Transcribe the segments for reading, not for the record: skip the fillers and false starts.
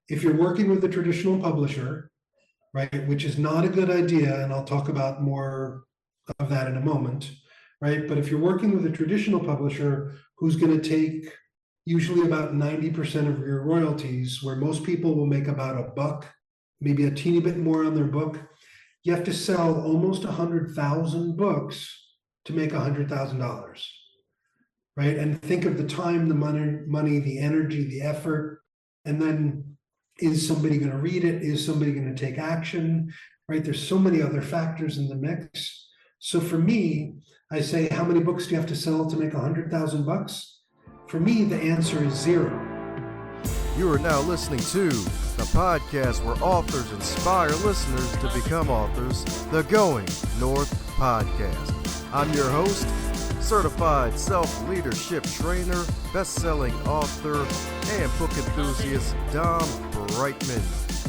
if you're working with a traditional publisher, right, which is not a good idea, and I'll talk about more of that in a moment, right? But if you're working with a traditional publisher who's going to take usually about 90% of your royalties, where most people will make about $1, maybe a teeny bit more on their book, you have to sell almost 100,000 books to make $100,000, right? And think of the time, the money, the energy, the effort, and then is somebody going to read it? Is somebody going to take action? Right? There's so many other factors in the mix. So for me, I say, how many books do you have to sell to make $100,000? For me, the answer is 0. You are now listening to the podcast where authors inspire listeners to become authors, the Going North Podcast. I'm your host, certified self-leadership trainer, best-selling author, and book enthusiast Dom Brightman.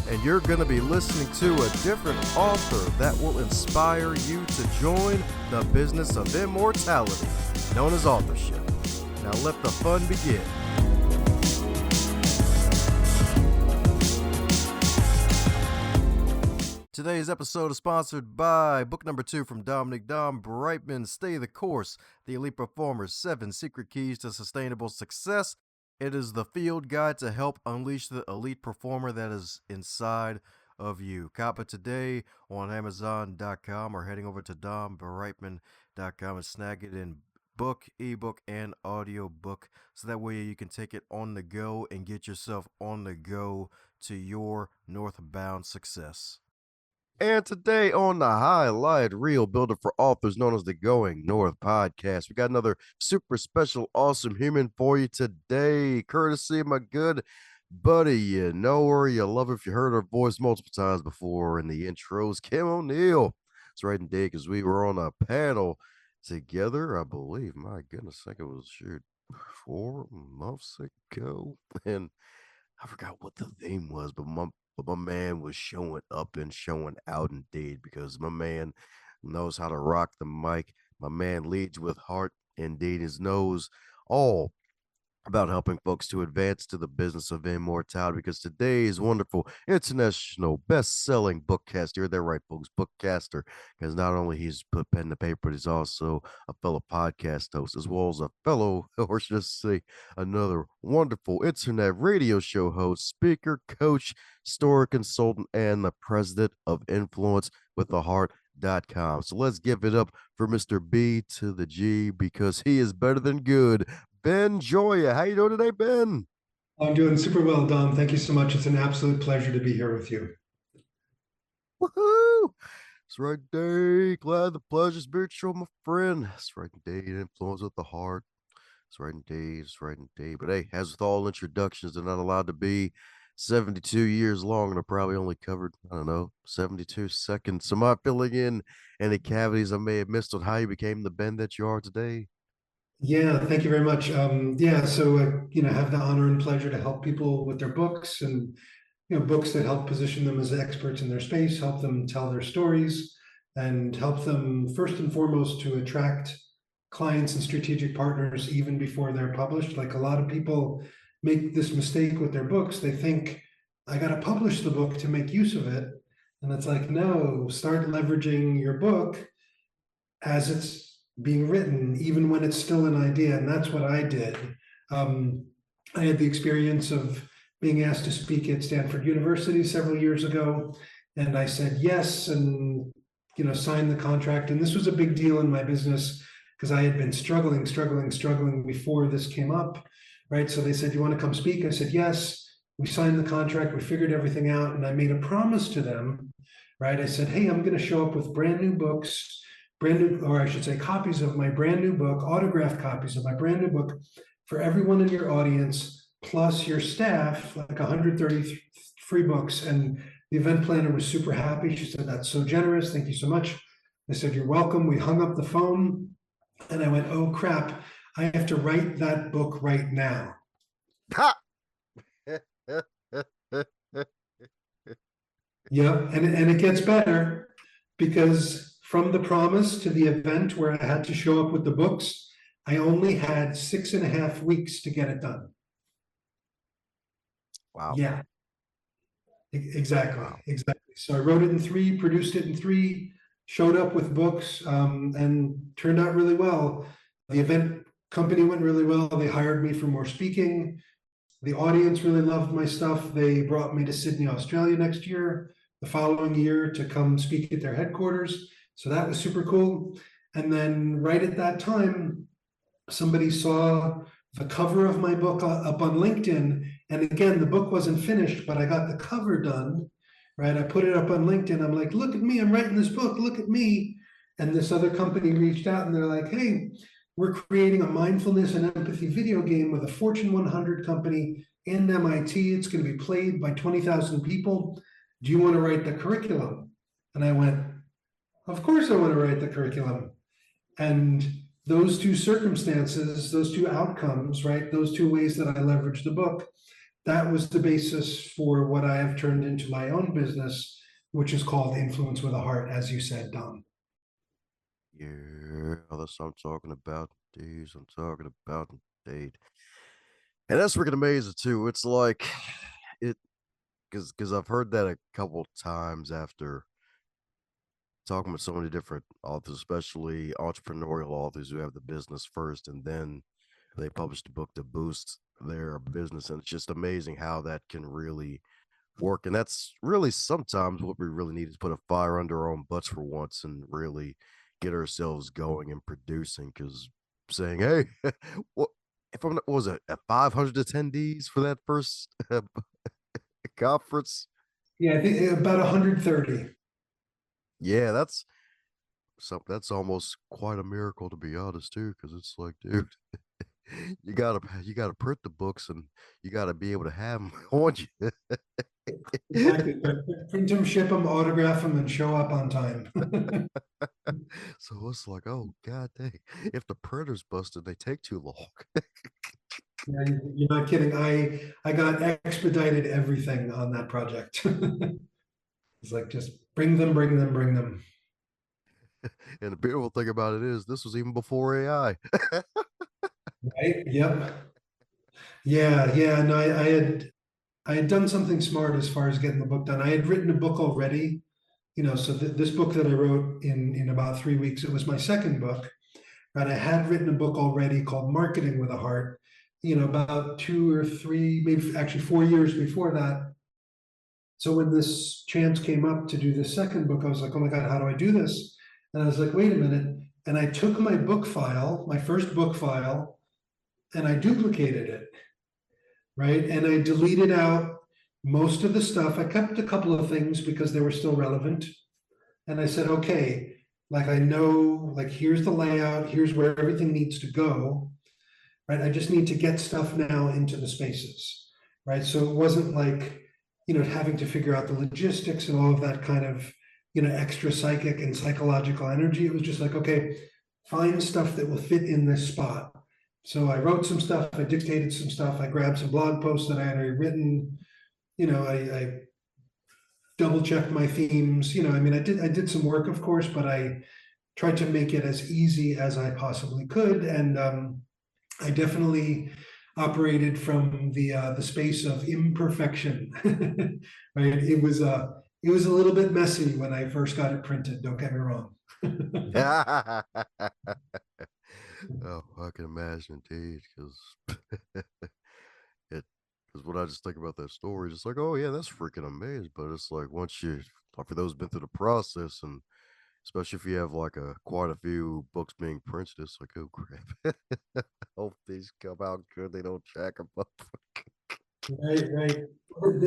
And you're going to be listening to a different author that will inspire you to join the business of immortality, known as authorship. Now let the fun begin. Today's episode is sponsored by book number 2 from Dominic Dom Brightman, Stay the Course, The Elite Performer's 7 Secret Keys to Sustainable Success. It is the field guide to help unleash the elite performer that is inside of you. Cop it today on Amazon.com or heading over to dombrightman.com and snag it in book, ebook, and audio book, so that way you can take it on the go and get yourself on the go to your northbound success. And today on the Highlight Reel Builder for Authors, known as the Going North Podcast, we got another super special, awesome human for you today, courtesy of my good buddy. You know her, you love her if you heard her voice multiple times before in the intros, Kim O'Neill. It's right indeed, because we were on a panel together, I believe. My goodness, I think it was 4 months ago, and I forgot what the theme was, but my man was showing up and showing out indeed, because my man knows how to rock the mic. My man leads with heart indeed, and knows all about helping folks to advance to the business of immortality, because today's wonderful international best-selling bookcaster, you're there right, folks, bookcaster, because not only he's put pen to paper, but he's also a fellow podcast host, as well as a fellow, or should I say, another wonderful internet radio show host, speaker, coach, story consultant, and the president of Influence with the Heart.com. So let's give it up for Mr. B to the G, because he is better than good. Ben Gioia, how you doing today, Ben? I'm doing super well, Dom. Thank you so much. It's an absolute pleasure to be here with you. Woohoo! That's right, Dave. Glad the pleasure's mutual, my friend. That's right, indeed. Influence with the heart. That's right, indeed. That's right, indeed. But hey, as with all introductions, they're not allowed to be 72 years long, and I probably only covered, 72 seconds. Am I filling in any cavities I may have missed on how you became the Ben that you are today? Yeah, thank you very much. So have the honor and pleasure to help people with their books, and books that help position them as experts in their space, help them tell their stories, and help them first and foremost to attract clients and strategic partners even before they're published. Like, a lot of people make this mistake with their books. They think, I got to publish the book to make use of it. And it's like, no, start leveraging your book as it's being written, even when it's still an idea. And that's what I did. I had the experience of being asked to speak at Stanford University several years ago, and I said yes, and signed the contract. And this was a big deal in my business, because I had been struggling before this came up, right? So they said, you want to come speak? I said yes. We signed the contract, we figured everything out, and I made a promise to them, right? I said, hey, I'm going to show up with brand new books, copies of my brand new book, autographed copies of my brand new book for everyone in your audience, plus your staff, like 130 free books. And the event planner was super happy. She said, that's so generous. Thank you so much. I said, you're welcome. We hung up the phone, and I went, oh crap, I have to write that book right now. Ha! Yeah, and it gets better, because from the promise to the event where I had to show up with the books, I only had 6.5 weeks to get it done. Wow. Yeah. Exactly, Wow. exactly. So I wrote it in three, produced it in three, showed up with books, and turned out really well. The event company went really well. They hired me for more speaking. The audience really loved my stuff. They brought me to Sydney, Australia next year, the following year to come speak at their headquarters. So that was super cool. And then right at that time, somebody saw the cover of my book up on LinkedIn. And again, the book wasn't finished, but I got the cover done, right? I put it up on LinkedIn. I'm like, look at me, I'm writing this book, look at me. And this other company reached out and they're like, hey, we're creating a mindfulness and empathy video game with a Fortune 100 company and MIT. It's going to be played by 20,000 people. Do you want to write the curriculum? And I went, of course I want to write the curriculum. And those two circumstances, those two outcomes, right? Those two ways that I leveraged the book, that was the basis for what I have turned into my own business, which is called Influence with a Heart, as you said, Dom. Yeah, that's what I'm talking about. These I'm talking about indeed. And that's freaking amazing too. It's like it because I've heard that a couple times after talking with so many different authors, especially entrepreneurial authors who have the business first and then they publish the book to boost their business. And it's just amazing how that can really work. And that's really sometimes what we really need is put a fire under our own butts for once and really get ourselves going and producing. Because saying, hey, what if I'm not, what was it, at 500 attendees for that first conference? Yeah, I think about 130. Yeah, that's almost quite a miracle to be honest too, because it's like, dude, you gotta print the books and you gotta be able to have them on you. Exactly. Print them, ship them, autograph them, and show up on time. So it's like, oh god dang, if the printer's busted, they take too long. Yeah, you're not kidding. I got expedited everything on that project. It's like just bring them, bring them, bring them. And the beautiful thing about it is this was even before AI. Right? Yep. Yeah, yeah. No, I had done something smart as far as getting the book done. I had written a book already, so this book that I wrote in about 3 weeks, it was my second book, right? I had written a book already called Marketing with a Heart, about 2 or 3, maybe actually 4 years before that. So when this chance came up to do this second book, I was like, oh my God, how do I do this? And I was like, wait a minute. And I took my book file, my first book file, and I duplicated it, right? And I deleted out most of the stuff. I kept a couple of things because they were still relevant. And I said, okay, like I know, like here's the layout, here's where everything needs to go, right? I just need to get stuff now into the spaces, right? So it wasn't like, having to figure out the logistics and all of that kind of, extra psychic and psychological energy. It was just like, okay, find stuff that will fit in this spot. So I wrote some stuff, I dictated some stuff, I grabbed some blog posts that I had already written, I double checked my themes, I mean, I did some work, of course, but I tried to make it as easy as I possibly could. And I definitely operated from the space of imperfection, right? It was a little bit messy when I first got it printed. Don't get me wrong. Oh, I can imagine indeed, because it because when I just think about that story, it's like, oh yeah, that's freaking amazing. But it's like once you like for those been through the process and especially if you have like quite a few books being printed, it's like, oh crap. Hope these come out good. They don't jack them up. Right, right.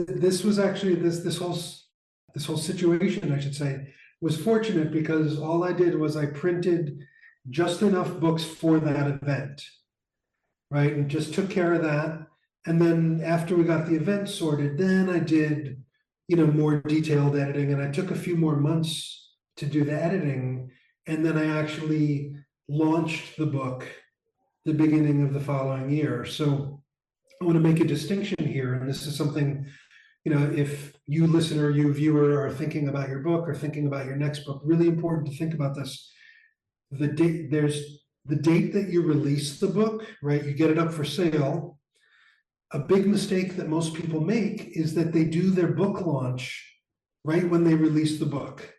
This was actually this whole situation, I should say, was fortunate because all I did was I printed just enough books for that event, right? And just took care of that. And then after we got the event sorted, then I did, more detailed editing. And I took a few more months to do the editing. And then I actually launched the book the beginning of the following year. So I want to make a distinction here. And this is something, if you listener, you viewer are thinking about your book or thinking about your next book, really important to think about this. There's the date that you release the book, right? You get it up for sale. a big mistake that most people make is that they do their book launch right when they release the book,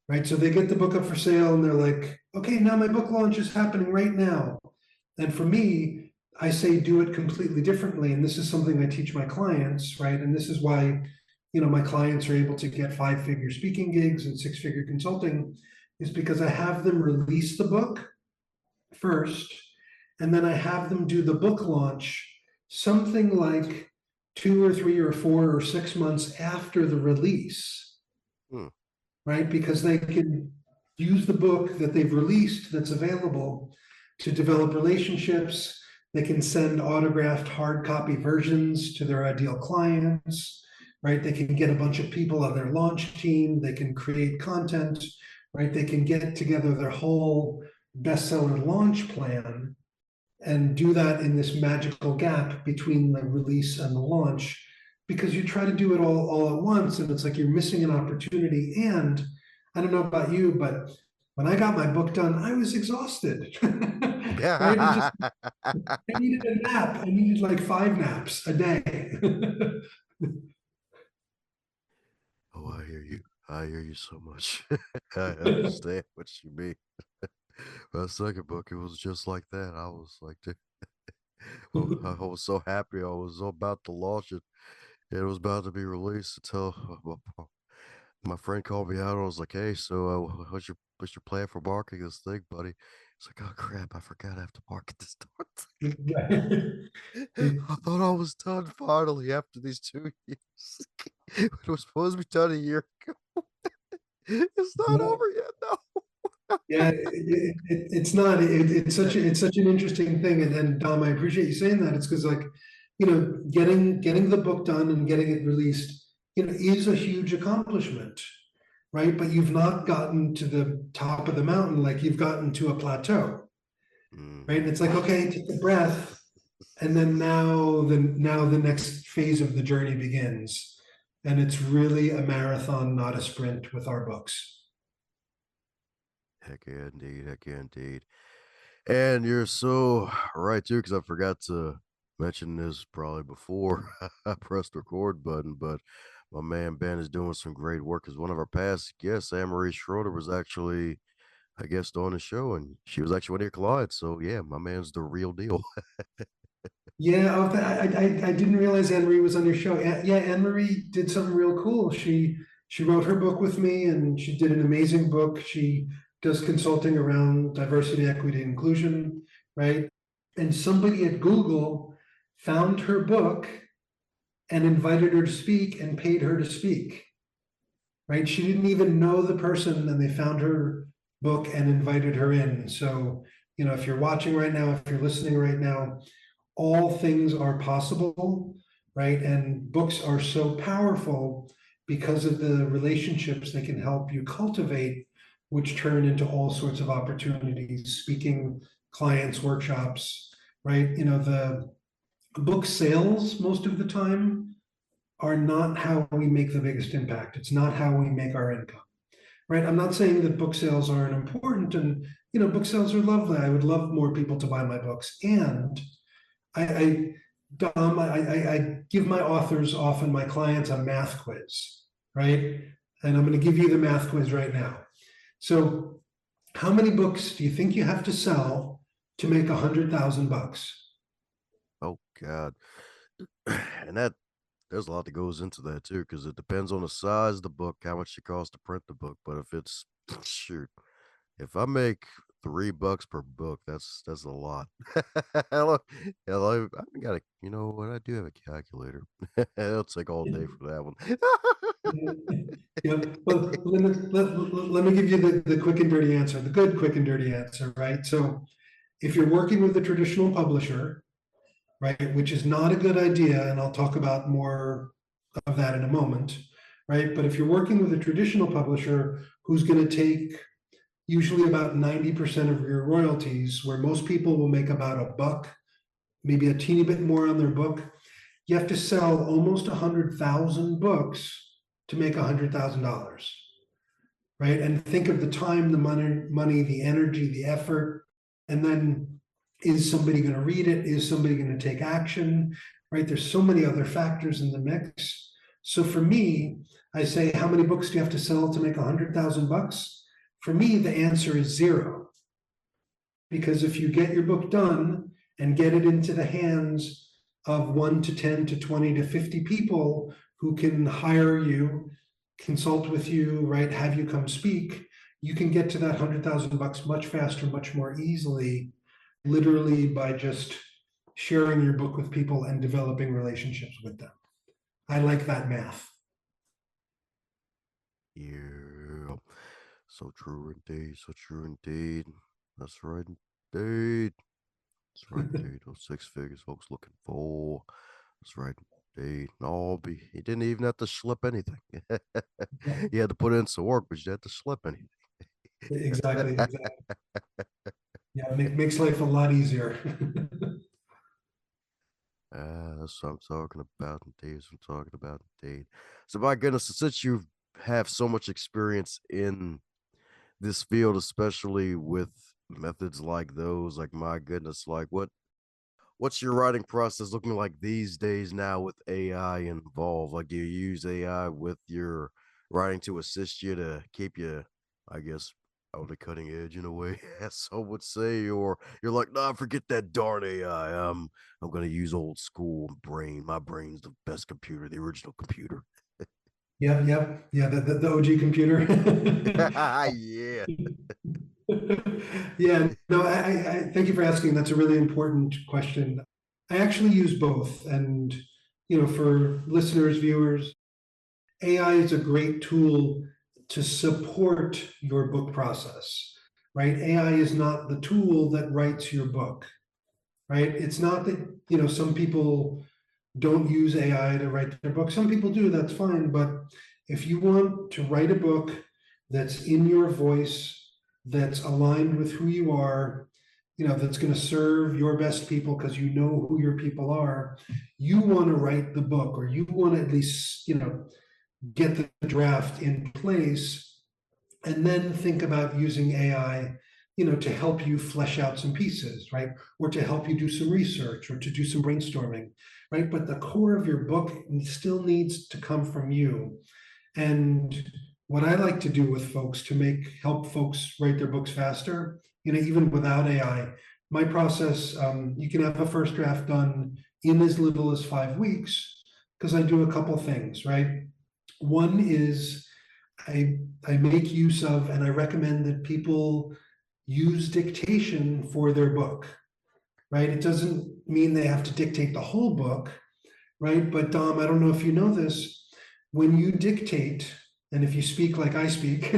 right? So they get the book up for sale and they're like, okay, now my book launch is happening right now. And for me, I say do it completely differently. And this is something I teach my clients, right? And this is why, my clients are able to get 5-figure speaking gigs and 6-figure consulting, is because I have them release the book first, and then I have them do the book launch something like 2 or 3 or 4 or 6 months after the release, Hmm. right? Because they can use the book that they've released that's available to develop relationships. They can send autographed hard copy versions to their ideal clients, right? They can get a bunch of people on their launch team. They can create content, right? They can get together their whole bestseller launch plan and do that in this magical gap between the release and the launch, because you try to do it all at once and it's like you're missing an opportunity. And I don't know about you, but when I got my book done, I was exhausted. Right? I needed a nap. I needed like 5 naps a day. Oh, I hear you. I hear you so much. I understand what you mean. My second book, it was just like that. I was like, oh, I was so happy. I was about to launch it. It was about to be released until my friend called me out. I was like, "Hey, so what's your plan for marketing this thing, buddy?" It's like, "Oh crap, I forgot I have to market this darn thing." I thought I was done finally after these 2 years. It was supposed to be done a year ago. It's not over yet, though. Yeah, it's not. It's such an interesting thing, and Dom, I appreciate you saying that. It's because like, getting the book done and getting it released, is a huge accomplishment, right? But you've not gotten to the top of the mountain, like you've gotten to a plateau, right? And Mhm. it's like, okay, take a breath, and then now the next phase of the journey begins, and it's really a marathon, not a sprint, with our books. Heck yeah, indeed. Heck yeah, indeed. And you're so right too, because I forgot to mention this probably before I pressed the record button, but my man Ben is doing some great work. As one of our past guests, Anne Marie Schroeder, was actually a guest on the show, and she was actually one of your clients. So yeah, my man's the real deal. Yeah, I didn't realize Anne Marie was on your show. Yeah, Anne Marie did something real cool. She wrote her book with me, and she did an amazing book. She does consulting around diversity, equity, inclusion, right? And somebody at Google found her book and invited her to speak and paid her to speak, right? She didn't even know the person, and they found her book and invited her in. So, if you're watching right now, if you're listening right now, all things are possible, right? And books are so powerful because of the relationships they can help you cultivate, which turn into all sorts of opportunities, speaking, clients, workshops, right? The book sales most of the time are not how we make the biggest impact. It's not how we make our income, right? I'm not saying that book sales aren't important, and book sales are lovely. I would love more people to buy my books. And I Dom, I give my authors, often my clients, a math quiz, right? And I'm going to give you the math quiz right now. So, how many books do you think you have to sell to make $100,000? Oh God, and that there's a lot that goes into that too, because it depends on the size of the book, how much it costs to print the book. But if it's shoot, if I make $3 per book, that's a lot. Hello, hello. I got a, you know what? I do have a calculator. It'll take all day for that one. Yeah, well, let me give you the quick and dirty answer, the good, quick and dirty answer, right? So, if you're working with a traditional publisher, right, which is not a good idea, and I'll talk about more of that in a moment, right? But if you're working with a traditional publisher who's going to take usually about 90% of your royalties, where most people will make about a buck, maybe a teeny bit more on their book, you have to sell almost 100,000 books to make $100,000, right? And think of the time, the money, the energy, the effort, and then is somebody going to read it? Is somebody going to take action? right? There's so many other factors in the mix. So for me, I say, how many books do you have to sell to make 100,000 bucks? For me, the answer is zero. Because if you get your book done and get it into the hands of 1 to 10 to 20 to 50 people who can hire you, consult with you, right, have you come speak, you can get to that 100,000 bucks much faster, much more easily, literally by just sharing your book with people and developing relationships with them. I like that math. Yeah. So true indeed. So true indeed. That's right indeed. That's right indeed. Those six figures folks looking for. That's right indeed. No, he didn't even have to slip anything. Yeah, He had to put in some work, but you had to slip anything. exactly, exactly. Yeah, makes life a lot easier. That's what I'm talking about indeed. That's what I'm talking about indeed. So my goodness, since you have so much experience in this field, especially with methods like those, like my goodness, like what's your writing process looking like these days now with AI involved? Like, do you use AI with your writing to assist you to keep you, I guess, on the cutting edge in a way, as some would say, or you're like, nah, forget that darn AI. I'm gonna use old school brain. My brain's the best computer, the original computer. Yep, yep, yeah, the OG computer. Yeah. Yeah, no, I thank you for asking. That's a really important question. I actually use both, and for listeners, viewers, AI is a great tool to support your book process, right? AI is not the tool that writes your book, right? It's not that, some people don't use AI to write their book. Some people do, that's fine. But if you want to write a book that's in your voice, that's aligned with who you are, that's going to serve your best people because you know who your people are, you want to write the book, or you want to at least, get the draft in place, and then think about using AI, to help you flesh out some pieces, right? Or to help you do some research or to do some brainstorming, right? But the core of your book still needs to come from you. And what I like to do with folks to help folks write their books faster, even without AI, my process, you can have a first draft done in as little as 5 weeks because I do a couple things, right? One is I make use of, and I recommend that people use dictation for their book, right? It doesn't mean they have to dictate the whole book, right? But Dom, I don't know if you know this, when you dictate, and if you speak like I speak,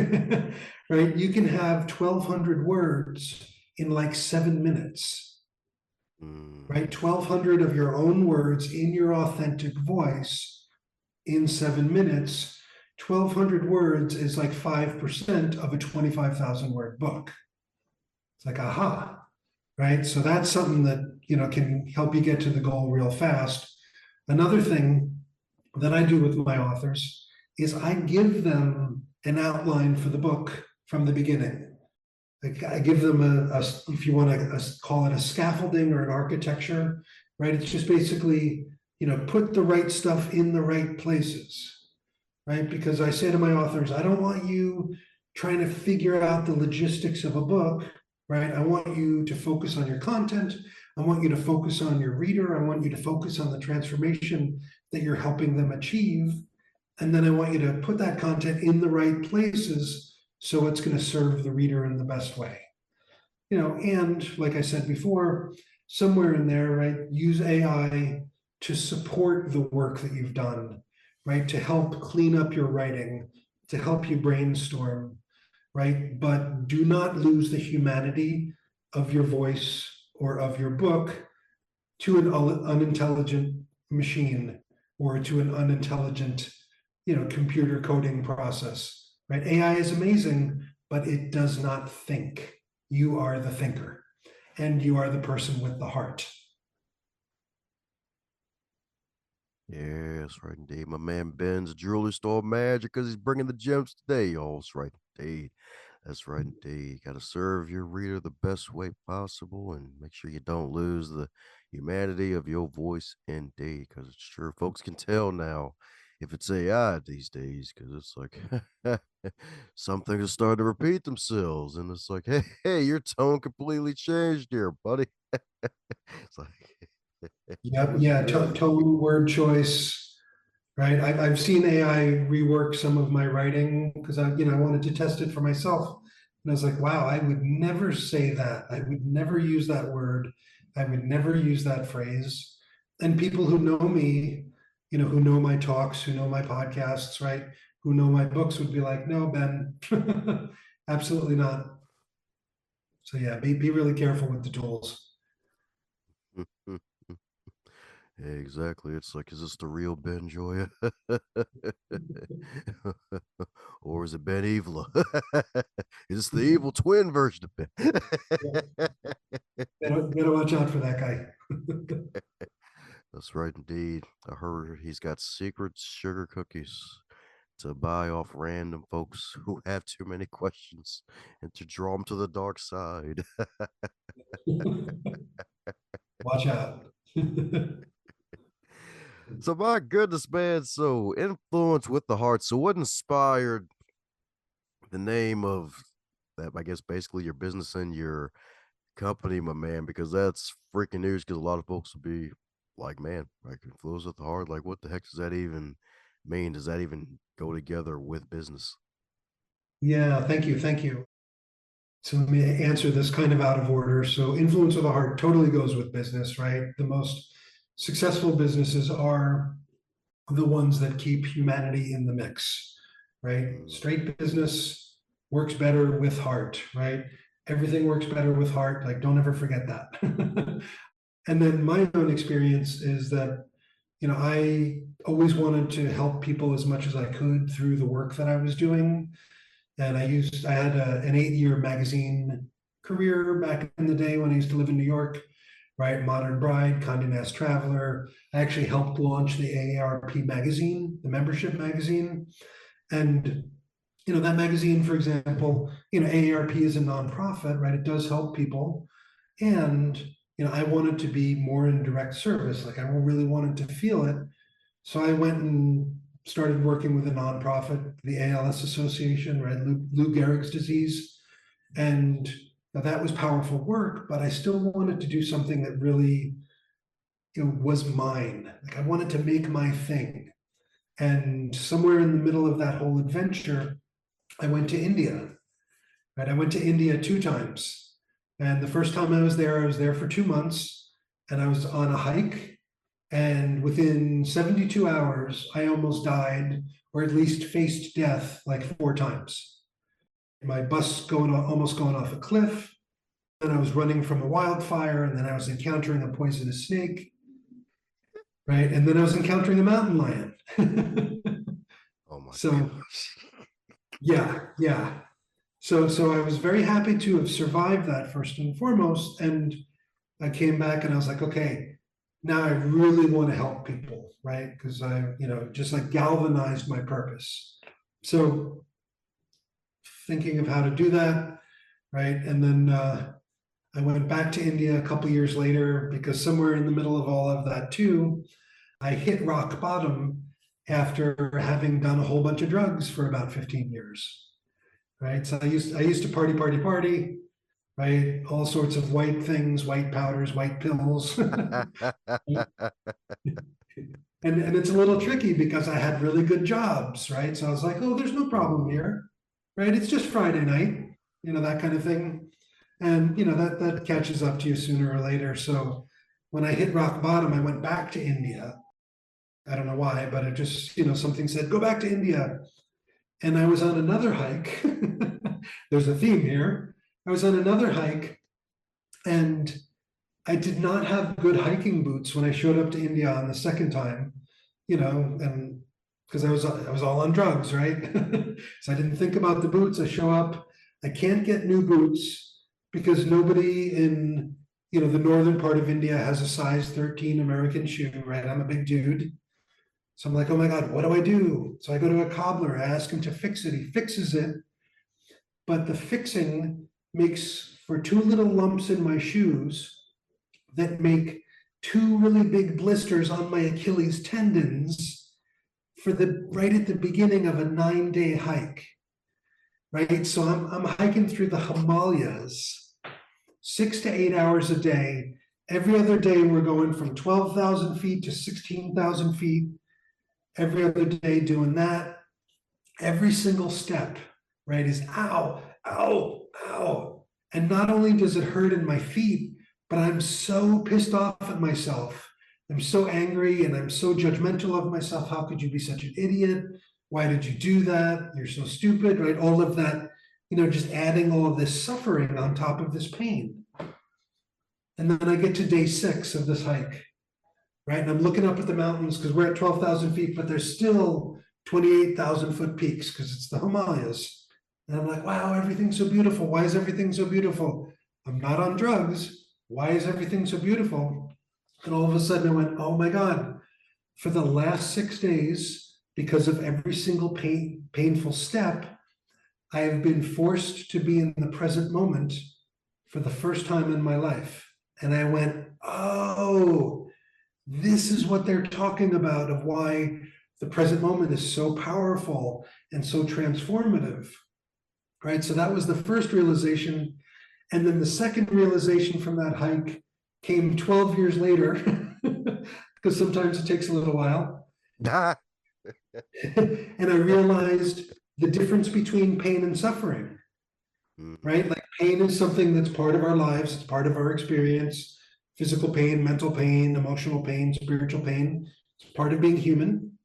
right, you can have 1,200 words in like 7 minutes, right? Mm. 1,200 of your own words in your authentic voice in 7 minutes. 1,200 words is like 5% of a 25,000 word book. It's like, aha, right? So that's something that, can help you get to the goal real fast. Another thing that I do with my authors is I give them an outline for the book from the beginning. Like I give them if you want to call it a scaffolding or an architecture, right? It's just basically, put the right stuff in the right places, right? Because I say to my authors, I don't want you trying to figure out the logistics of a book, right? I want you to focus on your content. I want you to focus on your reader. I want you to focus on the transformation that you're helping them achieve. And then I want you to put that content in the right places so it's going to serve the reader in the best way. And like I said before, somewhere in there, right, use AI to support the work that you've done, right, to help clean up your writing, to help you brainstorm, right? But do not lose the humanity of your voice or of your book to an unintelligent machine or to an unintelligent, computer coding process, right? AI is amazing, but it does not think. You are the thinker, and you are the person with the heart. Yeah, that's right indeed. My man Ben's jewelry store magic because he's bringing the gems today, y'all. That's right indeed. That's right indeed. Got to serve your reader the best way possible and make sure you don't lose the humanity of your voice indeed. Because it's sure folks can tell now if it's AI these days. Because it's like some things are starting to repeat themselves, and it's like, hey, your tone completely changed here, buddy. It's like, Yep, yeah, really. tone, word choice, right? I've seen AI rework some of my writing because I wanted to test it for myself. And I was like, wow, I would never say that. I would never use that word. I would never use that phrase. And people who know me, who know my talks, who know my podcasts, right? Who know my books would be like, no, Ben, absolutely not. So yeah, be really careful with the tools. Yeah, exactly. It's like, is this the real Ben Joya? Or is it Ben Evil? Is this the evil twin version of Yeah, Ben? gotta watch out for that guy. That's right, indeed. I heard he's got secret sugar cookies to buy off random folks who have too many questions and to draw them to the dark side. Watch out. So, my goodness, man. So, influence with the heart. So, what inspired the name of that? I guess basically your business and your company, my man, because that's freaking news. Because a lot of folks will be like, man, like influence with the heart. Like, what the heck does that even mean? Does that even go together with business? Yeah, thank you, thank you. So let me answer this kind of out of order. So influence of the heart totally goes with business, right? The most successful businesses are the ones that keep humanity in the mix, right? Mm. Straight business works better with heart, right? Everything works better with heart. Like, don't ever forget that. And then my own experience is that, I always wanted to help people as much as I could through the work that I was doing. And I had an 8-year magazine career back in the day when I used to live in New York, right? Modern Bride, Condé Nast Traveler. I actually helped launch the AARP magazine, the membership magazine. And, that magazine, for example, AARP is a nonprofit, right? It does help people. And, I wanted to be more in direct service. Like I really wanted to feel it. So I went and started working with a nonprofit, the ALS Association, right? Lou Gehrig's disease. And that was powerful work, but I still wanted to do something that really, was mine. Like I wanted to make my thing. And somewhere in the middle of that whole adventure, I went to India, right? I went to India 2 times. And the first time I was there for 2 months and I was on a hike. And within 72 hours, I almost died, or at least faced death like 4 times. My bus almost going off a cliff. Then I was running from a wildfire, and then I was encountering a poisonous snake, right? And then I was encountering a mountain lion. Oh my So gosh. yeah, yeah. So I was very happy to have survived that first and foremost. And I came back and I was like, okay, now I really want to help people, right? Because I, just like galvanized my purpose. So thinking of how to do that, right? And then I went back to India a couple years later because somewhere in the middle of all of that too, I hit rock bottom after having done a whole bunch of drugs for about 15 years, right? So I used to party, right? All sorts of white things, white powders, white pills. And it's a little tricky because I had really good jobs, right? So I was like, oh, there's no problem Mm. here, right? It's just Friday night, that kind of thing. And that catches up to you sooner or later. So when I hit rock bottom, I went back to India. I don't know why, but it just, something said, go back to India. And I was on another hike. There's a theme here. I was on another hike and I did not have good hiking boots when I showed up to India on the second time, and because I was all on drugs, right? So I didn't think about the boots. I show up, I can't get new boots because nobody in the northern part of India has a size 13 American shoe, right? I'm a big dude. So I'm like, oh my God, what do I do? So I go to a cobbler, I ask him to fix it. He fixes it, but the fixing makes for two little lumps in my shoes that make two really big blisters on my Achilles tendons right at the beginning of a 9-day hike, right? So I'm hiking through the Himalayas, 6 to 8 hours a day. Every other day, we're going from 12,000 feet to 16,000 feet. Every other day doing that. Every single step, right, is ow, ow, ow. And not only does it hurt in my feet, but I'm so pissed off at myself. I'm so angry and I'm so judgmental of myself. How could you be such an idiot? Why did you do that? You're so stupid, right? All of that, just adding all of this suffering on top of this pain. And then I get to day 6 of this hike, right? And I'm looking up at the mountains because we're at 12,000 feet, but there's still 28,000 foot peaks because it's the Himalayas. And I'm like, wow, everything's so beautiful. Why is everything so beautiful? I'm not on drugs. Why is everything so beautiful? And all of a sudden I went, oh my God, for the last 6 days, because of every single painful step, I have been forced to be in the present moment for the first time in my life. And I went, oh, this is what they're talking about, of why the present moment is so powerful and so transformative, right? So that was the first realization. And then the second realization from that hike came 12 years later, because sometimes it takes a little while. And I realized the difference between pain and suffering, right? Like pain is something that's part of our lives, it's part of our experience. Physical pain, mental pain, emotional pain, spiritual pain, it's part of being human.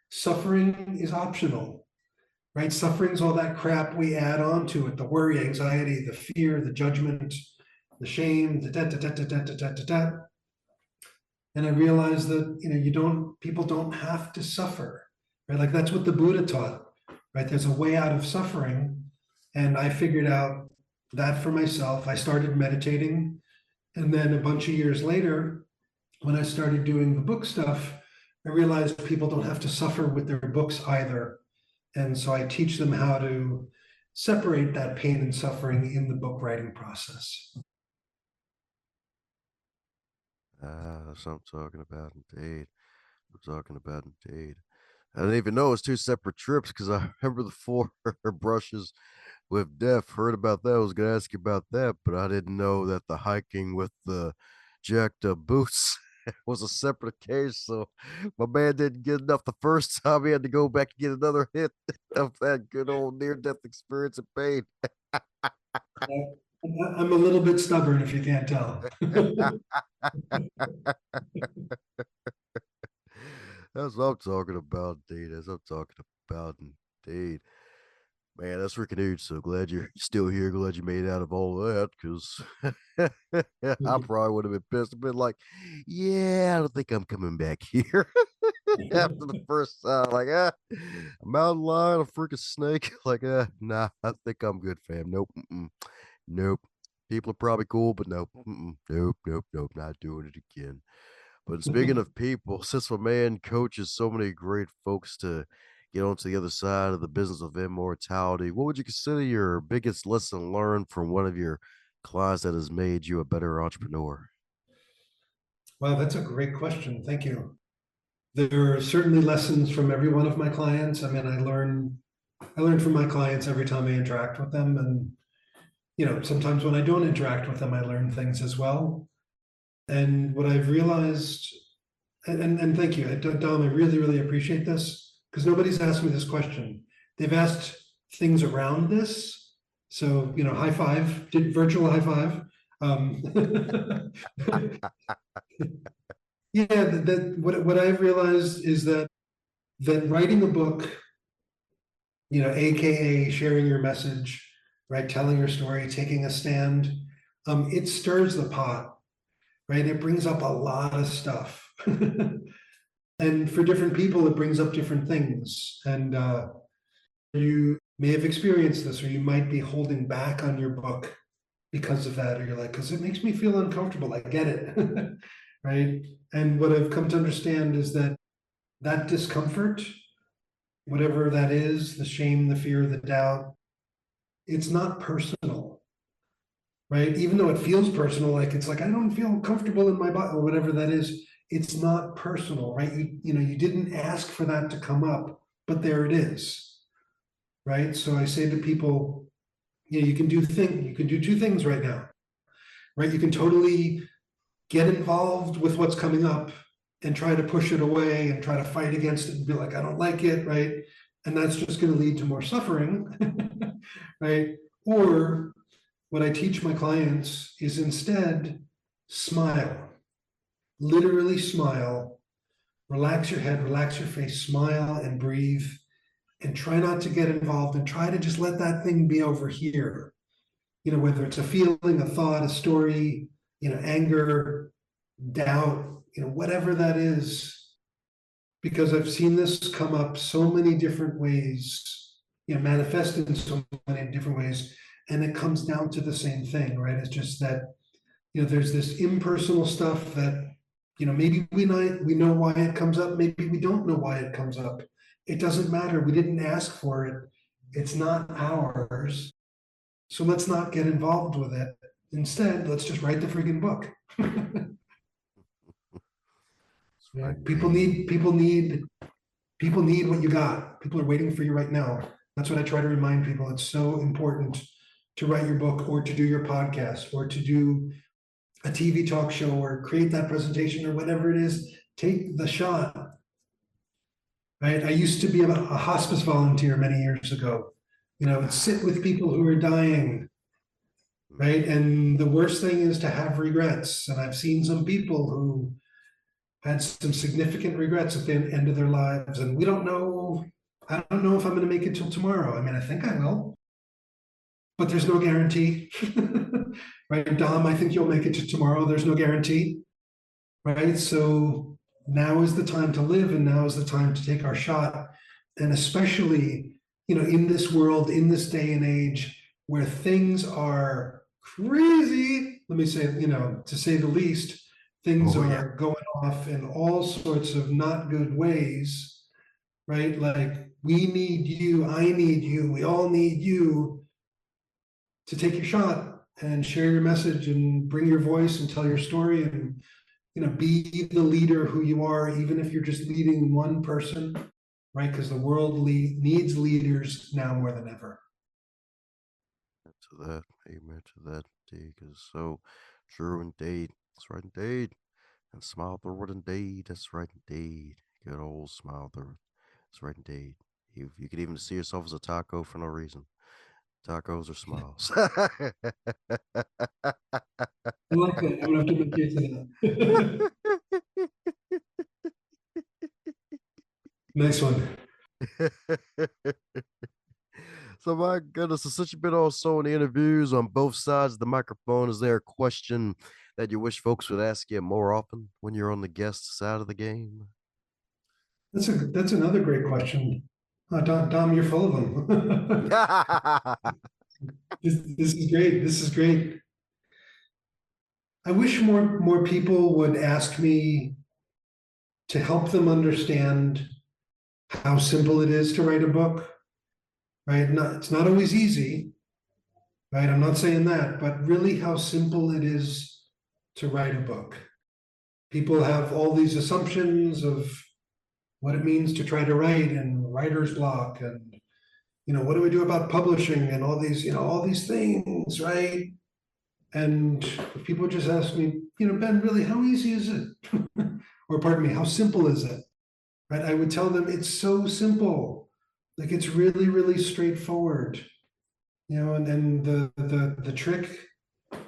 Suffering is optional, right? Suffering's all that crap we add on to it, the worry, anxiety, the fear, the judgment, the shame, the da. And I realized that, people don't have to suffer, right? Like that's what the Buddha taught, right? There's a way out of suffering. And I figured out that for myself. I started meditating. And then a bunch of years later, when I started doing the book stuff, I realized people don't have to suffer with their books either. And so I teach them how to separate that pain and suffering in the book writing process. That's what I'm talking about, indeed. I'm talking about, indeed. I didn't even know it was 2 separate trips because I remember the 4 brushes with death. Heard about that. I was gonna ask you about that, but I didn't know that the hiking with the jacked up boots was a separate case. So my man didn't get enough the first time. He had to go back and get another hit of that good old near death experience and pain. I'm a little bit stubborn, if you can't tell. That's what I'm talking about, indeed. That's what I'm talking about, indeed. Man, that's freaking huge. So glad you're still here. Glad you made it out of all of that, because I probably would have been pissed. I've been like, yeah, I don't think I'm coming back here after the first time. Like, a mountain lion, a freaking snake. Like, nah, I think I'm good, fam. Nope, nope. People are probably cool, but nope, nope, nope, nope. Not doing it again. But speaking of people, since my man coaches so many great folks to get onto the other side of the business of immortality, what would you consider your biggest lesson learned from one of your clients that has made you a better entrepreneur? Wow, that's a great question. Thank you. There are certainly lessons from every one of my clients. I mean, I learn from my clients every time I interact with them. And, sometimes when I don't interact with them, I learn things as well. And what I've realized, and thank you, Dom, I really, really appreciate this because nobody's asked me this question. They've asked things around this. So, high five, did virtual high five. Yeah, what I've realized is that writing a book, AKA sharing your message, right, telling your story, taking a stand, it stirs the pot, right? It brings up a lot of stuff. And for different people, it brings up different things. And you may have experienced this, or you might be holding back on your book because of that, or you're like, because it makes me feel uncomfortable. I get it, right? And what I've come to understand is that discomfort, whatever that is, the shame, the fear, the doubt, it's not personal, right? Even though it feels personal, like it's like, I don't feel comfortable in my body or whatever that is, it's not personal, right? You know, you didn't ask for that to come up, but there it is, right? So I say to people, you can you can do two things right now, right? You can totally get involved with what's coming up and try to push it away and try to fight against it and be like, I don't like it, right? And that's just going to lead to more suffering, right? Or what I teach my clients is instead smile, literally smile, relax your head, relax your face, smile and breathe, and try not to get involved and try to just let that thing be over here. You know, whether it's a feeling, a thought, a story, anger, doubt, whatever that is, because I've seen this come up so many different ways, manifest in so many different ways, and it comes down to the same thing, right? It's just that, there's this impersonal stuff that, maybe we know why it comes up, maybe we don't know why it comes up. It doesn't matter. We didn't ask for it. It's not ours. So let's not get involved with it. Instead, let's just write the freaking book. That's right, People indeed. need what you got. People are waiting for you right now. That's what I try to remind people. It's so important to write your book or to do your podcast or to do a TV talk show or create that presentation or whatever it is. Take the shot. Right? I used to be a hospice volunteer many years ago. Sit with people who are dying, right? And the worst thing is to have regrets. And I've seen some people who had some significant regrets at the end of their lives. And we don't know, I don't know if I'm going to make it till tomorrow. I mean, I think I will, but there's no guarantee. Right, Dom, I think you'll make it to tomorrow. There's no guarantee. Right. So now is the time to live, and now is the time to take our shot. And especially, in this world, in this day and age where things are crazy, let me say, to say the least, things Oh, yeah. are going off in all sorts of not good ways, right? Like, we need you, I need you, we all need you to take your shot and share your message and bring your voice and tell your story and be the leader who you are, even if you're just leading one person, right? Because the world needs leaders now more than ever. To that. Amen to that, indeed. Because so true indeed. That's right, indeed. And smile through it, indeed. That's right, indeed. Good old smile through it. That's right, indeed. You could even see yourself as a taco for no reason. Tacos or smiles. I like that. I'm gonna have to look into that. Nice one. So my goodness, since you've been on so many interviews on both sides of the microphone, is there a question that you wish folks would ask you more often when you're on the guest side of the game? That's another great question. Dom, you're full of them. This is great. This is great. I wish more people would ask me to help them understand how simple it is to write a book. Right? It's not always easy, right? I'm not saying that, but really how simple it is to write a book. People have all these assumptions of what it means to try to write and writer's block and what do we do about publishing and all these things, right? And if people just ask me, Ben, really, how easy is it? Or pardon me, how simple is it? Right? I would tell them it's so simple. Like, it's really, really straightforward. And then the trick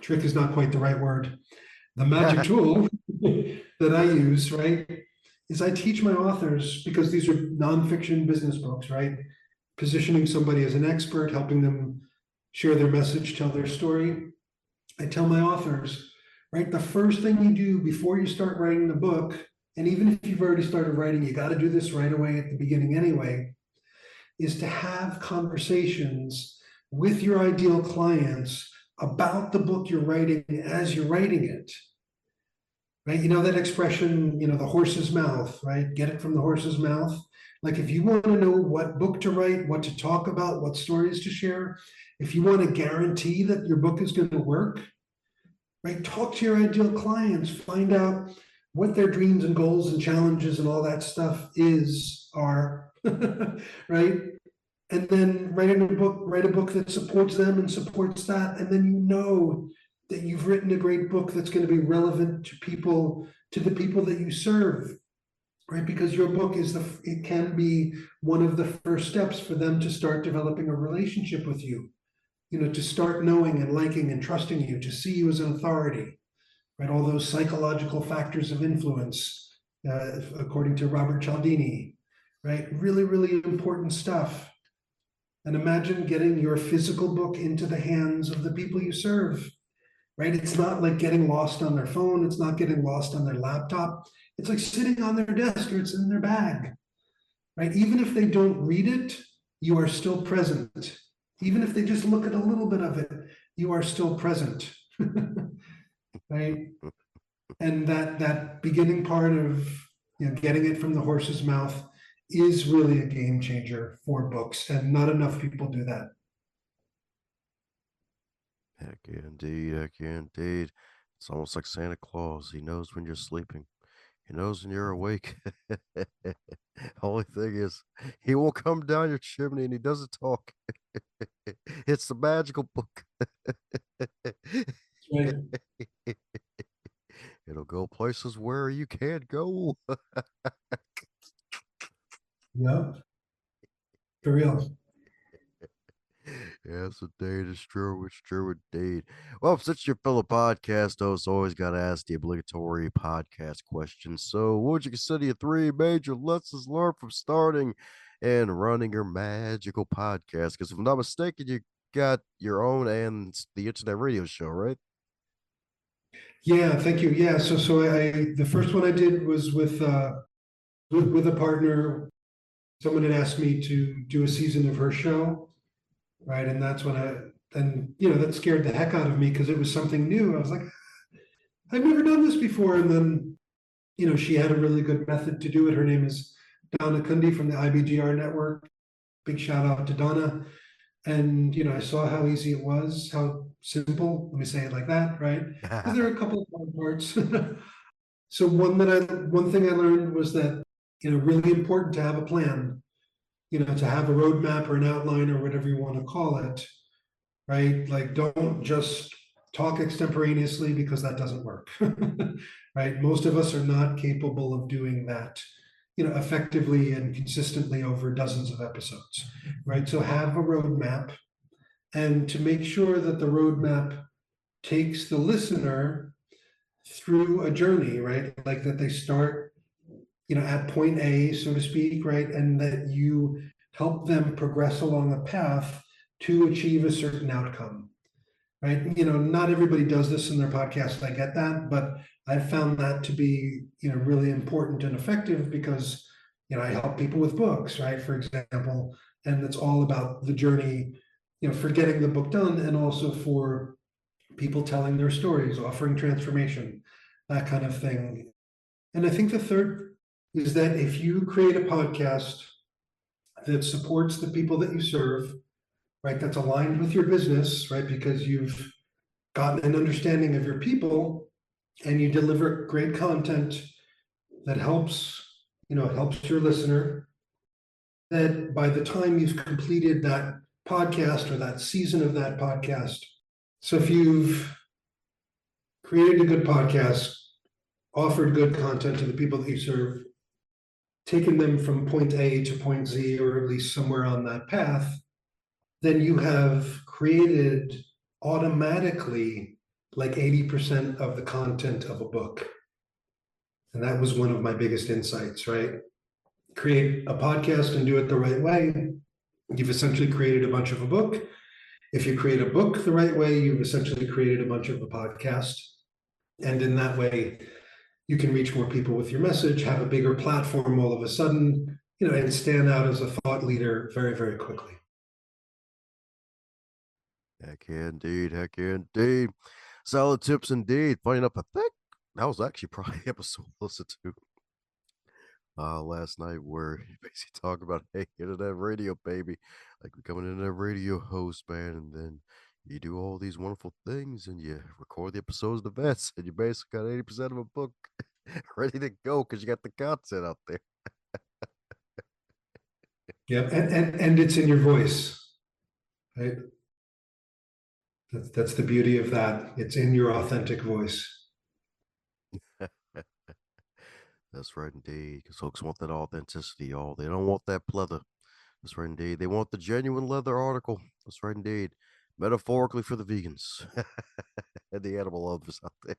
is not quite the right word. The magic tool that I use, right, is I teach my authors, because these are nonfiction business books, right? Positioning somebody as an expert, helping them share their message, tell their story. I tell my authors, right, the first thing you do before you start writing the book, and even if you've already started writing, you got to do this right away at the beginning anyway, is to have conversations with your ideal clients about the book you're writing as you're writing it. Right? That expression, the horse's mouth, right? Get it from the horse's mouth. Like, if you want to know what book to write, what to talk about, what stories to share, if you want to guarantee that your book is going to work, right? Talk to your ideal clients, find out what their dreams and goals and challenges and all that stuff are, right? And then write a book that supports them and supports that. And then you know that you've written a great book that's going to be relevant to people, to the people that you serve, right? Because your book it can be one of the first steps for them to start developing a relationship with you, to start knowing and liking and trusting you, to see you as an authority, right? All those psychological factors of influence, according to Robert Cialdini, right? Really, really important stuff. And imagine getting your physical book into the hands of the people you serve, right? It's not like getting lost on their phone. It's not getting lost on their laptop. It's like sitting on their desk or it's in their bag, right? Even if they don't read it, you are still present. Even if they just look at a little bit of it, you are still present, right? And that beginning part of getting it from the horse's mouth is really a game changer for books, and not enough people do that. Heck yeah, indeed. Heck yeah, indeed. It's almost like Santa Claus. He knows when you're sleeping. He knows when you're awake. Only thing is, he won't come down your chimney and he doesn't talk. It's the magical book. Right. It'll go places where you can't go. Yeah, for real. Yes, indeed. It's true. It's true indeed. Well, since you're fellow podcast host, always got to ask the obligatory podcast question. So, what would you consider your three major lessons learned from starting and running your magical podcast? Because if I'm not mistaken, you got your own and the internet radio show, right? Yeah, thank you. Yeah, so the first one I did was with a partner. Someone had asked me to do a season of her show, right? And that's when that scared the heck out of me because it was something new. I was like, I've never done this before. And then, she had a really good method to do it. Her name is Donna Kundi from the IBGR network. Big shout out to Donna. And, I saw how easy it was, how simple, let me say it like that, right? Because there are a couple of hard parts. So one thing I learned was that, really important to have a plan, to have a roadmap or an outline or whatever you want to call it, right? Like, don't just talk extemporaneously because that doesn't work, right? Most of us are not capable of doing that, effectively and consistently over dozens of episodes, right? So have a roadmap, and to make sure that the roadmap takes the listener through a journey, right? Like that they start, at point A, so to speak, right? And that you help them progress along a path to achieve a certain outcome, right? Not everybody does this in their podcast. I get that, but I've found that to be, really important and effective because, I help people with books, right? For example, and it's all about the journey, for getting the book done and also for people telling their stories, offering transformation, that kind of thing. And I think the third is that if you create a podcast that supports the people that you serve, right, that's aligned with your business, right, because you've gotten an understanding of your people and you deliver great content that helps your listener, that by the time you've completed that podcast or that season of that podcast, so if you've created a good podcast, offered good content to the people that you serve, taken them from point A to point Z, or at least somewhere on that path, then you have created automatically like 80% of the content of a book. And that was one of my biggest insights, right? Create a podcast and do it the right way. You've essentially created a bunch of a book. If you create a book the right way, you've essentially created a bunch of a podcast. And in that way, you can reach more people with your message, have a bigger platform all of a sudden, and stand out as a thought leader very, very quickly. Heck yeah, indeed. Heck yeah, indeed. Solid tips indeed. Funny enough, I think that was actually probably the episode I listened to last night where he basically talked about, hey, internet radio, baby, like becoming an internet radio host, man. And then you do all these wonderful things and you record the episodes of the vets and you basically got 80% of a book ready to go because you got the content out there. Yeah, and it's in your voice, right? That's the beauty of that. It's in your authentic voice. That's right, indeed. Because folks want that authenticity, y'all. They don't want that pleather. That's right, indeed. They want the genuine leather article. That's right, indeed. Metaphorically for the vegans and the animal lovers out there.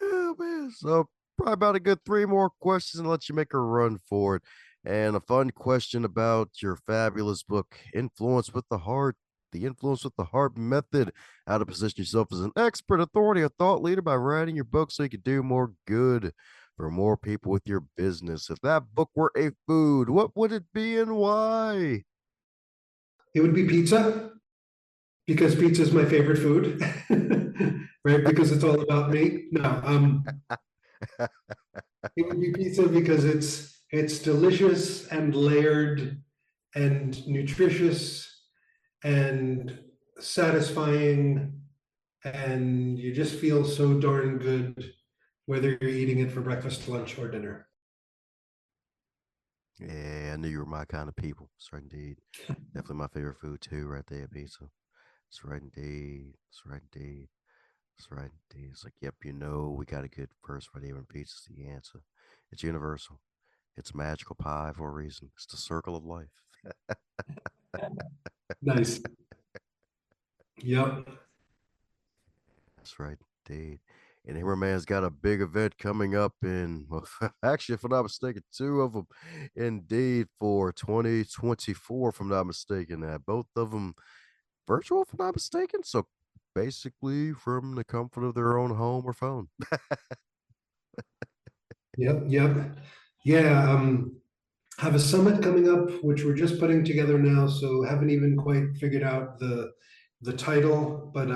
Oh, man. So, probably about a good three more questions and let you make a run for it. And a fun question about your fabulous book, Influence with the Heart. The Influence with the Heart method. How to position yourself as an expert, authority, or thought leader by writing your book so you can do more good for more people with your business. If that book were a food, what would it be and why? It would be pizza because pizza is my favorite food, right? Because it's all about me. No, it would be pizza because it's delicious and layered and nutritious and satisfying, and you just feel so darn good whether you're eating it for breakfast, lunch, or dinner. Yeah, I knew you were my kind of people. That's right, indeed. Definitely my favorite food, too, right there, pizza. That's right, indeed. That's right, indeed. That's right, indeed. It's like, yep, we got a good first Friday when pizza's the answer. It's universal. It's magical pie for a reason. It's the circle of life. Nice. Yep. That's right, indeed. And Hammerman's got a big event coming up in, well, actually, if I'm not mistaken, two of them, indeed, for 2024, if I'm not mistaken. Both of them virtual, if I'm not mistaken. So basically, from the comfort of their own home or phone. Yep. Yep. Yeah. Have a summit coming up, which we're just putting together now, so haven't even quite figured out the title. But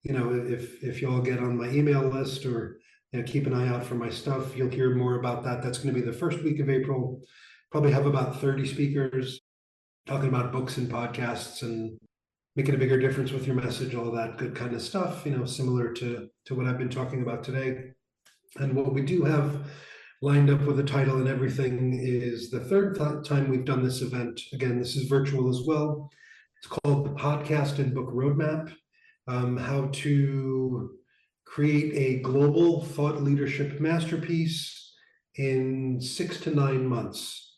if y'all get on my email list or keep an eye out for my stuff, you'll hear more about that. That's going to be the first week of April. Probably have about 30 speakers talking about books and podcasts and making a bigger difference with your message, all that good kind of stuff. Similar to what I've been talking about today. And what we do have lined up with a title and everything is the third time we've done this event. Again, this is virtual as well. It's called the Podcast and Book Roadmap, how to create a global thought leadership masterpiece in 6 to 9 months.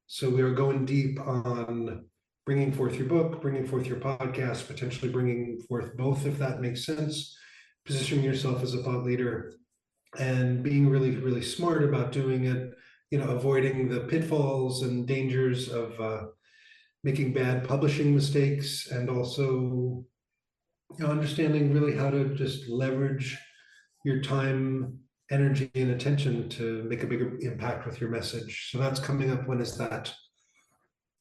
So we are going deep on bringing forth your book, bringing forth your podcast, potentially bringing forth both, if that makes sense, positioning yourself as a thought leader and being really, really smart about doing it, avoiding the pitfalls and dangers of making bad publishing mistakes, and also understanding really how to just leverage your time, energy, and attention to make a bigger impact with your message. So that's coming up. When is that?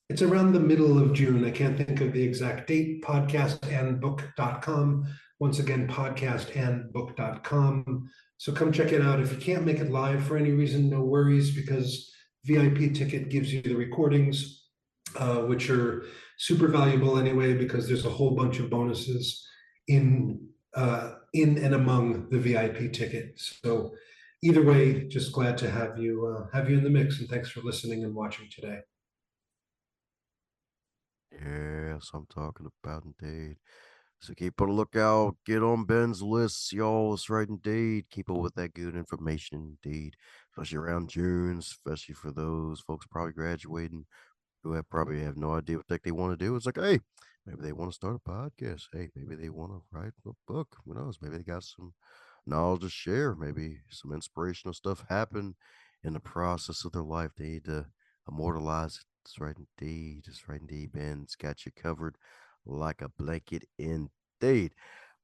It's around the middle of June. I can't think of the exact date. Podcastandbook.com. Once again, podcastandbook.com. So come check it out. If you can't make it live for any reason, no worries, because VIP ticket gives you the recordings, which are super valuable anyway, because there's a whole bunch of bonuses in and among the VIP ticket. So either way, just glad to have you in the mix, and thanks for listening and watching today. Yes, I'm talking about indeed. So keep on the lookout. Get on Ben's list, y'all. That's right, indeed. Keep up with that good information, indeed. Especially around June, especially for those folks probably graduating who probably have no idea what the heck they want to do. It's like, hey, maybe they want to start a podcast. Hey, maybe they want to write a book. Who knows? Maybe they got some knowledge to share. Maybe some inspirational stuff happened in the process of their life. They need to immortalize it. That's right, indeed. That's right, indeed. Ben's got you covered like a blanket, indeed.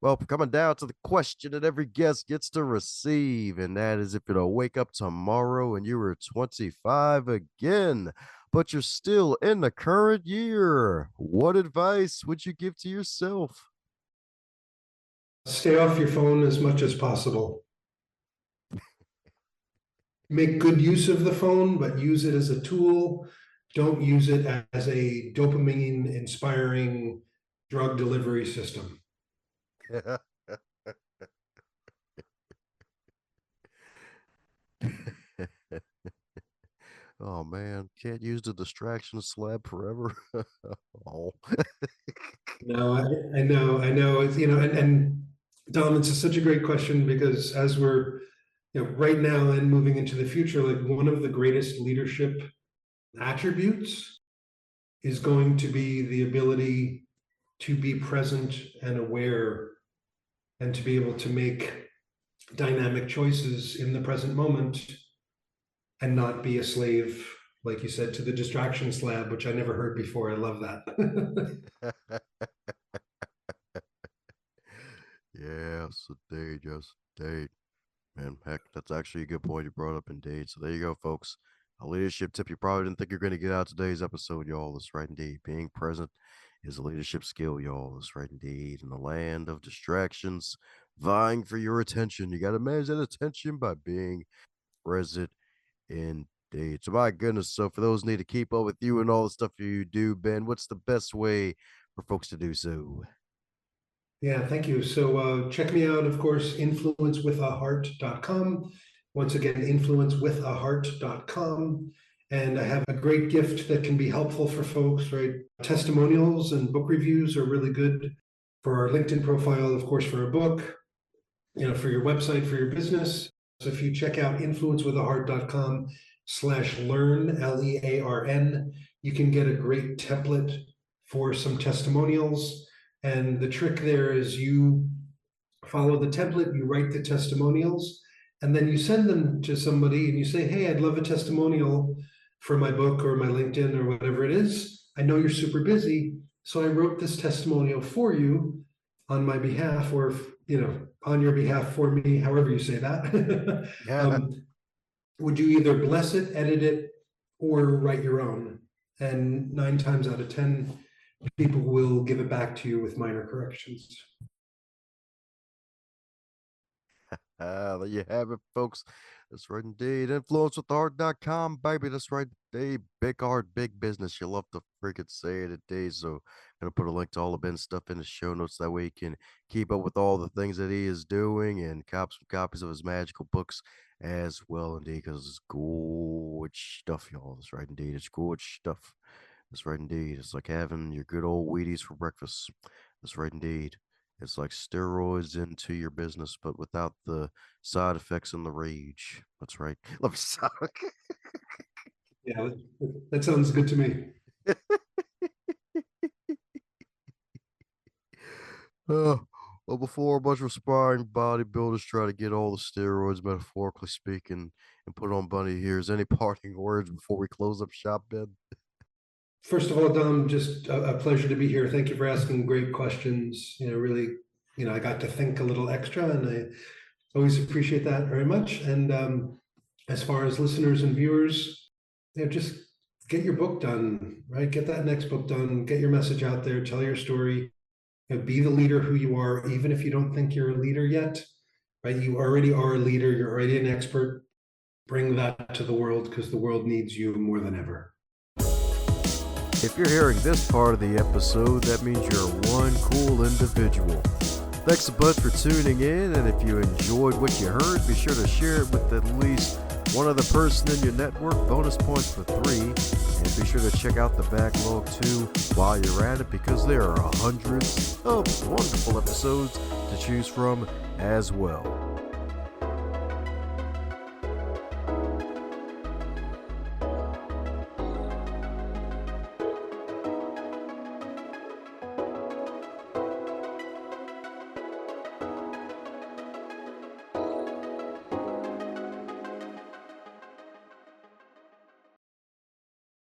Well, coming down to the question that every guest gets to receive, and that is if you'll wake up tomorrow and you were 25 again, but you're still in the current year, what advice would you give to yourself? Stay off your phone as much as possible. Make good use of the phone, but use it as a tool Don't use it as a dopamine inspiring drug delivery system. Oh man, can't use the distraction slab forever. Oh. No, I know, it's, and Dom, it's such a great question because as we're, right now and moving into the future, like one of the greatest leadership attributes is going to be the ability to be present and aware and to be able to make dynamic choices in the present moment and not be a slave, like you said, to the distraction slab, which I never heard before. I love that. Yes, indeed, yes, indeed. Man, heck, that's actually a good point you brought up indeed. So there you go, folks. A leadership tip you probably didn't think you're going to get out of today's episode, y'all. That's right, indeed. Being present is a leadership skill, y'all. That's right, indeed. In the land of distractions, vying for your attention, you got to manage that attention by being present indeed. So, my goodness. So, for those who need to keep up with you and all the stuff you do, Ben, what's the best way for folks to do so? Yeah, thank you. So check me out, of course, influencewithaheart.com. Once again, influencewithaheart.com. And I have a great gift that can be helpful for folks, right? Testimonials and book reviews are really good for our LinkedIn profile, of course, for a book, for your website, for your business. So if you check out influencewithaheart.com/learn, LEARN, you can get a great template for some testimonials. And the trick there is you follow the template, you write the testimonials, and then you send them to somebody and you say, hey, I'd love a testimonial for my book or my LinkedIn or whatever it is. I know you're super busy, so I wrote this testimonial for you on my behalf, or on your behalf for me, however you say that. Yeah. Would you either bless it, edit it, or write your own? And 9 times out of 10, people will give it back to you with minor corrections. There you have it, folks. That's right indeed. Influencewiththeheart.com, baby. That's right indeed. Big art, big business. You love to freaking say it indeed. So I'm gonna put a link to all of Ben's stuff in the show notes. That way you can keep up with all the things that he is doing and cop some copies of his magical books as well, indeed, because it's good stuff, y'all. That's right indeed. It's good stuff. That's right indeed. It's like having your good old Wheaties for breakfast. That's right indeed. It's like steroids into your business, but without the side effects and the rage. That's right. Let me stop. Yeah, that sounds good to me. Uh, well, before a bunch of aspiring bodybuilders try to get all the steroids, metaphorically speaking, and put on bunny ears, any parting words before we close up shop, Ben? First of all, Dom, just a pleasure to be here. Thank you for asking great questions. Really, I got to think a little extra, and I always appreciate that very much. And as far as listeners and viewers, just get your book done, right? Get that next book done. Get your message out there. Tell your story. Be the leader who you are, even if you don't think you're a leader yet, right? You already are a leader. You're already an expert. Bring that to the world because the world needs you more than ever. If you're hearing this part of the episode, that means you're one cool individual. Thanks a bunch for tuning in, and if you enjoyed what you heard, be sure to share it with at least one other person in your network. Bonus points for 3. And be sure to check out the backlog too while you're at it, because there are hundreds of wonderful episodes to choose from as well.